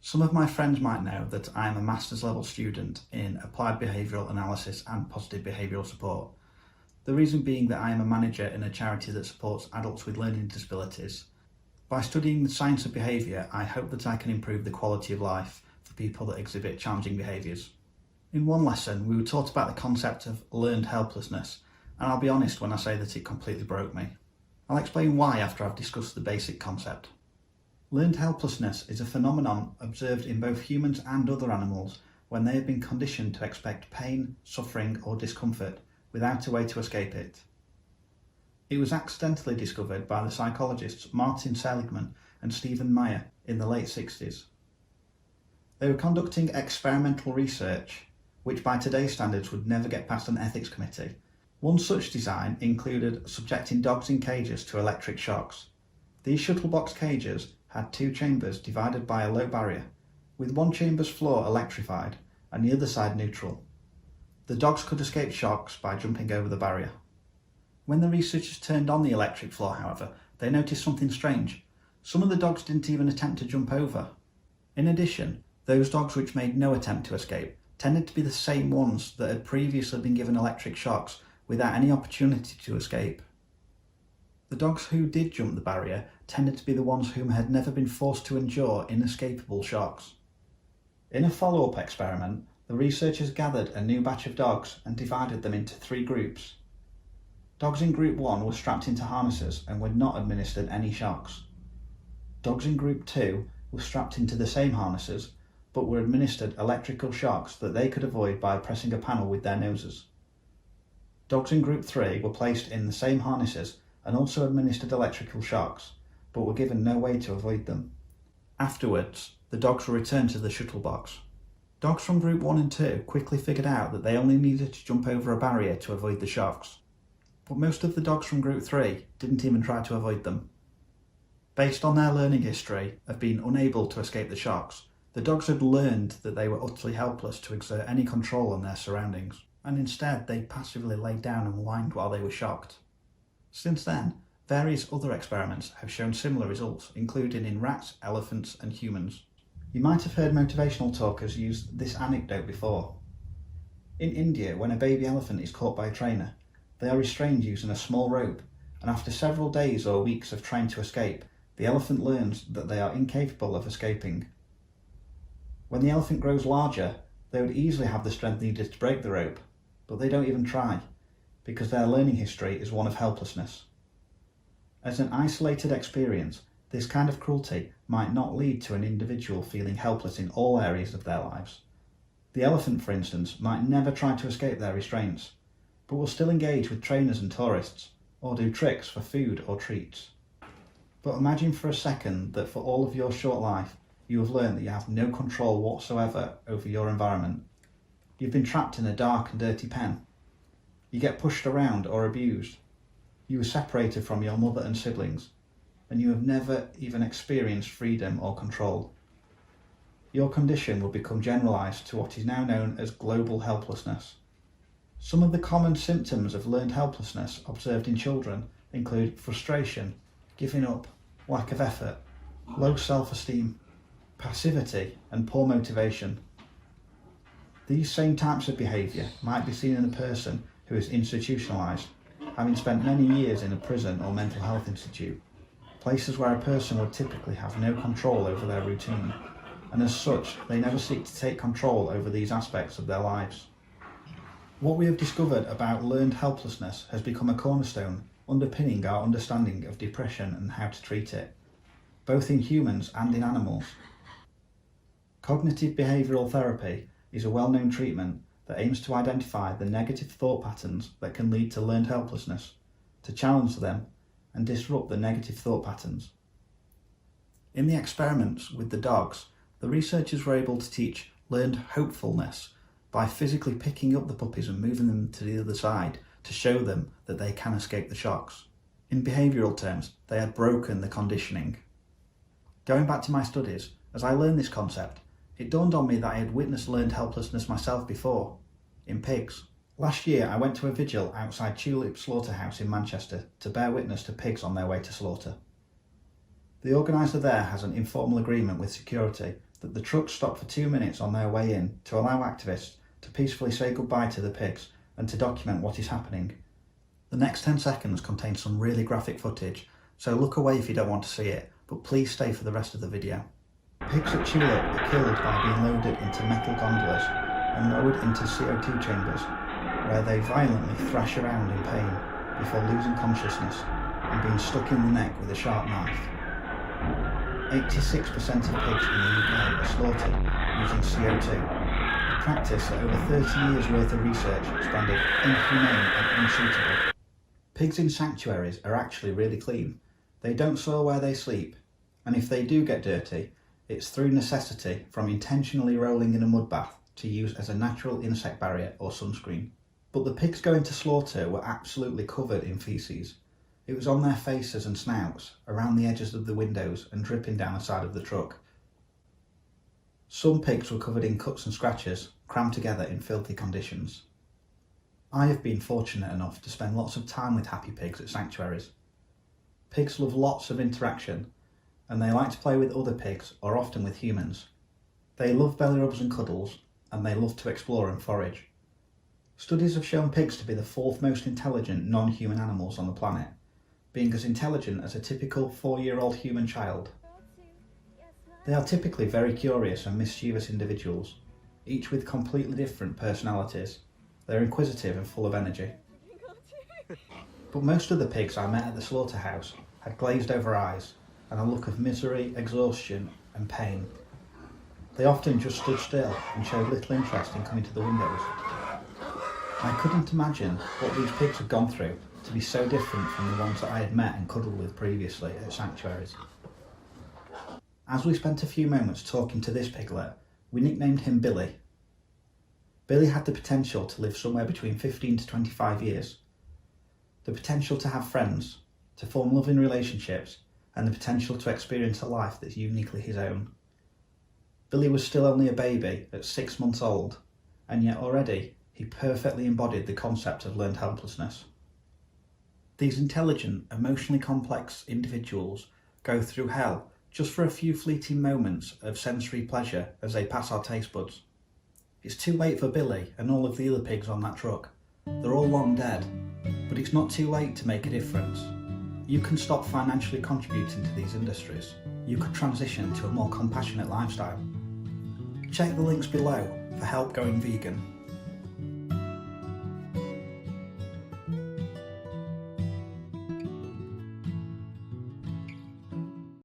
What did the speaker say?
Some of my friends might know that I am a master's level student in applied behavioural analysis and positive behavioural support. The reason being that I am a manager in a charity that supports adults with learning disabilities. By studying the science of behaviour, I hope that I can improve the quality of life for people that exhibit challenging behaviours. In one lesson, we were taught about the concept of learned helplessness, and I'll be honest when I say that it completely broke me. I'll explain why after I've discussed the basic concept. Learned helplessness is a phenomenon observed in both humans and other animals when they have been conditioned to expect pain, suffering or discomfort without a way to escape it. It was accidentally discovered by the psychologists Martin Seligman and Stephen Meyer in the late 60s. They were conducting experimental research which by today's standards would never get past an ethics committee. One such design included subjecting dogs in cages to electric shocks. These shuttlebox cages had two chambers divided by a low barrier, with one chamber's floor electrified and the other side neutral. The dogs could escape shocks by jumping over the barrier. When the researchers turned on the electric floor, however, they noticed something strange. Some of the dogs didn't even attempt to jump over. In addition, those dogs which made no attempt to escape tended to be the same ones that had previously been given electric shocks without any opportunity to escape. The dogs who did jump the barrier tended to be the ones whom had never been forced to endure inescapable shocks. In a follow-up experiment, the researchers gathered a new batch of dogs and divided them into three groups. Dogs in Group 1 were strapped into harnesses and were not administered any shocks. Dogs in Group 2 were strapped into the same harnesses but were administered electrical shocks that they could avoid by pressing a panel with their noses. Dogs in Group 3 were placed in the same harnesses and also administered electrical shocks, but were given no way to avoid them. Afterwards, the dogs were returned to the shuttle box. Dogs from Group 1 and 2 quickly figured out that they only needed to jump over a barrier to avoid the shocks, but most of the dogs from Group 3 didn't even try to avoid them. Based on their learning history of being unable to escape the shocks, the dogs had learned that they were utterly helpless to exert any control on their surroundings, and instead they passively laid down and whined while they were shocked. Since then, various other experiments have shown similar results, including in rats, elephants and humans. You might have heard motivational talkers use this anecdote before. In India, when a baby elephant is caught by a trainer, they are restrained using a small rope, and after several days or weeks of trying to escape, the elephant learns that they are incapable of escaping. When the elephant grows larger, they would easily have the strength needed to break the rope, but they don't even try, because their learning history is one of helplessness. As an isolated experience, this kind of cruelty might not lead to an individual feeling helpless in all areas of their lives. The elephant, for instance, might never try to escape their restraints, but will still engage with trainers and tourists, or do tricks for food or treats. But imagine for a second that for all of your short life, you have learned that you have no control whatsoever over your environment. You've been trapped in a dark and dirty pen. You get pushed around or abused. You were separated from your mother and siblings, and you have never even experienced freedom or control. Your condition will become generalised to what is now known as global helplessness. Some of the common symptoms of learned helplessness observed in children include frustration, giving up, lack of effort, low self-esteem, passivity and poor motivation. These same types of behaviour might be seen in a person who is institutionalised, having spent many years in a prison or mental health institute, places where a person would typically have no control over their routine, and as such they never seek to take control over these aspects of their lives. What we have discovered about learned helplessness has become a cornerstone underpinning our understanding of depression and how to treat it, both in humans and in animals. Cognitive behavioural therapy is a well-known treatment that aims to identify the negative thought patterns that can lead to learned helplessness, to challenge them and disrupt the negative thought patterns. In the experiments with the dogs, the researchers were able to teach learned hopefulness by physically picking up the puppies and moving them to the other side to show them that they can escape the shocks. In behavioural terms, they had broken the conditioning. Going back to my studies, as I learned this concept, it dawned on me that I had witnessed learned helplessness myself before, in pigs. Last year I went to a vigil outside Tulip Slaughterhouse in Manchester to bear witness to pigs on their way to slaughter. The organiser there has an informal agreement with security that the truck stopped for 2 minutes on their way in to allow activists to peacefully say goodbye to the pigs and to document what is happening. The next 10 seconds contain some really graphic footage, so look away if you don't want to see it, but please stay for the rest of the video. Pigs at Tulip are killed by being loaded into metal gondolas and lowered into CO2 chambers, where they violently thrash around in pain before losing consciousness and being stuck in the neck with a sharp knife. 86% of pigs in the UK are slaughtered using CO2, a practice that over 30 years worth of research has branded inhumane and unsuitable. Pigs in sanctuaries are actually really clean. They don't soil where they sleep, and if they do get dirty, it's through necessity from intentionally rolling in a mud bath to use as a natural insect barrier or sunscreen. But the pigs going to slaughter were absolutely covered in faeces. It was on their faces and snouts, around the edges of the windows and dripping down the side of the truck. Some pigs were covered in cuts and scratches, crammed together in filthy conditions. I have been fortunate enough to spend lots of time with happy pigs at sanctuaries. Pigs love lots of interaction, and they like to play with other pigs or often with humans. They love belly rubs and cuddles, and they love to explore and forage. Studies have shown pigs to be the 4th most intelligent non-human animals on the planet, being as intelligent as a typical 4-year-old human child. They are typically very curious and mischievous individuals, each with completely different personalities. They're inquisitive and full of energy. But most of the pigs I met at the slaughterhouse had glazed over eyes and a look of misery, exhaustion and pain. They often just stood still and showed little interest in coming to the windows. I couldn't imagine what these pigs had gone through to be so different from the ones that I had met and cuddled with previously at sanctuaries. As we spent a few moments talking to this piglet, we nicknamed him Billy. Billy had the potential to live somewhere between 15 to 25 years. The potential to have friends, to form loving relationships, and the potential to experience a life that's uniquely his own. Billy was still only a baby at 6 months old, and yet already he perfectly embodied the concept of learned helplessness. These intelligent, emotionally complex individuals go through hell just for a few fleeting moments of sensory pleasure as they pass our taste buds. It's too late for Billy and all of the other pigs on that truck. They're all long dead, but it's not too late to make a difference. You can stop financially contributing to these industries. You could transition to a more compassionate lifestyle. Check the links below for help going vegan.